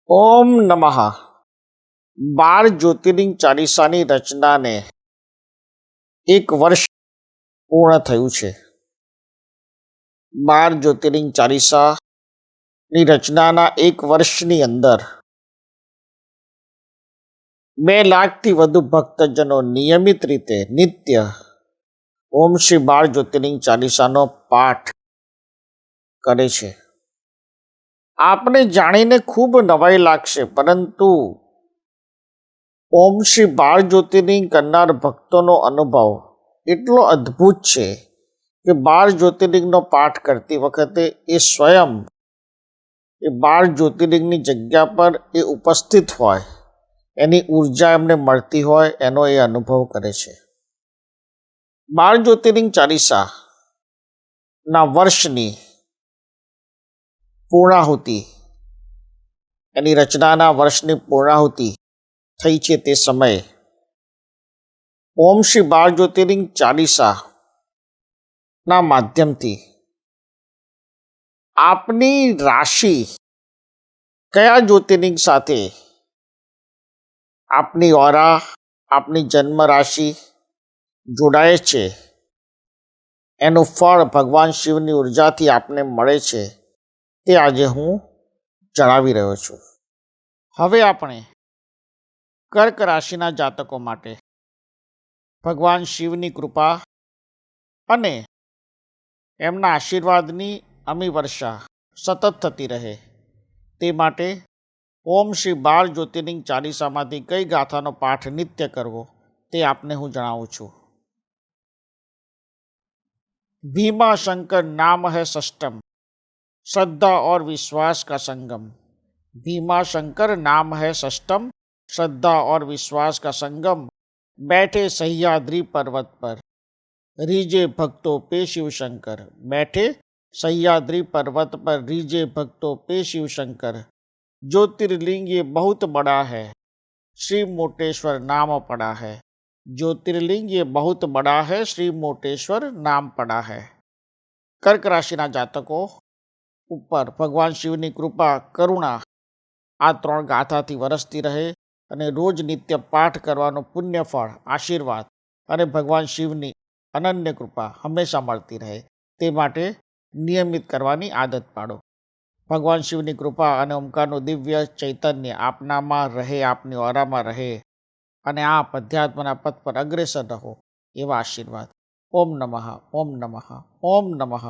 ઓમ નમઃ 12 જ્યોતિર્લિંગ ચાલીસાની રચનાને 1 વર્ષ પૂર્ણ થયું છે. 12 જ્યોતિર્લિંગ ચાલીસાની રચનાના 1 વર્ષની અંદર 2 લાખથી વધુ ભક્તજનો નિયમિત રીતે નિત્ય ઓમ શ્રી 12 જ્યોતિર્લિંગ ચાલીસાનો પાઠ કરે છે. આપને જાણીને ખૂબ નવાઈ લાગશે, પરંતુ ઓમ શ્રી 12 જ્યોતિર્લિંગ કરનાર ભક્તોનો અનુભવ એટલો અદ્ભુત છે કે 12 જ્યોતિર્લિંગનો પાઠ કરતી વખતે એ સ્વયં એ 12 જ્યોતિર્લિંગની જગ્યા પર એ ઉપસ્થિત હોય, એની ઉર્જા એમને મળતી હોય, એનો એ અનુભવ કરે છે. 12 જ્યોતિર્લિંગ ચાલીસાના વર્ષની પૂર્ણાહુતિ, એની રચનાના વર્ષની પૂર્ણાહુતિ થઈ છે. તે સમયે ઓમ શ્રી 12 જ્યોતિર્લિંગ ચાલીસાના માધ્યમથી આપની રાશિ કયા જ્યોતિર્લિંગ સાથે, આપની ઓરા, આપની જન્મ રાશિ જોડાય છે, એનું ફળ ભગવાન શિવની ઉર્જાથી આપને મળે છે, તે આજે હું જણાવી રહ્યો છું. હવે આપણે કર્ક રાશિના જાતકો માટે ભગવાન શિવની કૃપા અને એમના આશીર્વાદની અમી વર્ષા સતત થતી રહે, તે માટે ઓમ શ્રી 12 જ્યોતિર્લિંગ ચાલીસામાંથી કઈ ગાથાનો પાઠ નિત્ય કરવો તે આપને હું જણાવું છું. भीमा शंकर नाम है षष्टम, श्रद्धा और विश्वास का संगम. भीमा शंकर नाम है षष्टम, श्रद्धा और विश्वास का संगम. बैठे सह्याद्री पर्वत पर, रीजे भक्तों पे शिव शंकर. बैठे सह्याद्री पर्वत पर, रीजे भक्तों पे शिव शंकर. ज्योतिर्लिंग ये बहुत बड़ा है, श्री मोटेश्वर नाम पड़ा है. ज्योतिर्लिंग ये बहुत बड़ा है, श्री मोटेश्वर नाम पड़ा है. કર્ક રાશિના જાતકો ઉપર ભગવાન શિવની કૃપા, કરુણા આ 3 ગાથાથી વરસતી રહે અને રોજ નિત્ય પાઠ કરવાનો પુણ્ય ફળ, આશીર્વાદ અને ભગવાન શિવની અનન્ય કૃપા હંમેશા મળતી રહે, તે માટે નિયમિત કરવાની આદત પાડો. ભગવાન શિવની કૃપા અને ઓમકારનું દિવ્ય ચૈતન્ય આપનામાં રહે, આપની ઓરામાં રહે અને આપ અધ્યાત્મના પથ પર અગ્રેસર રહો, એવા આશીર્વાદ. ઓમ નમઃ, ઓમ નમઃ, ઓમ નમઃ.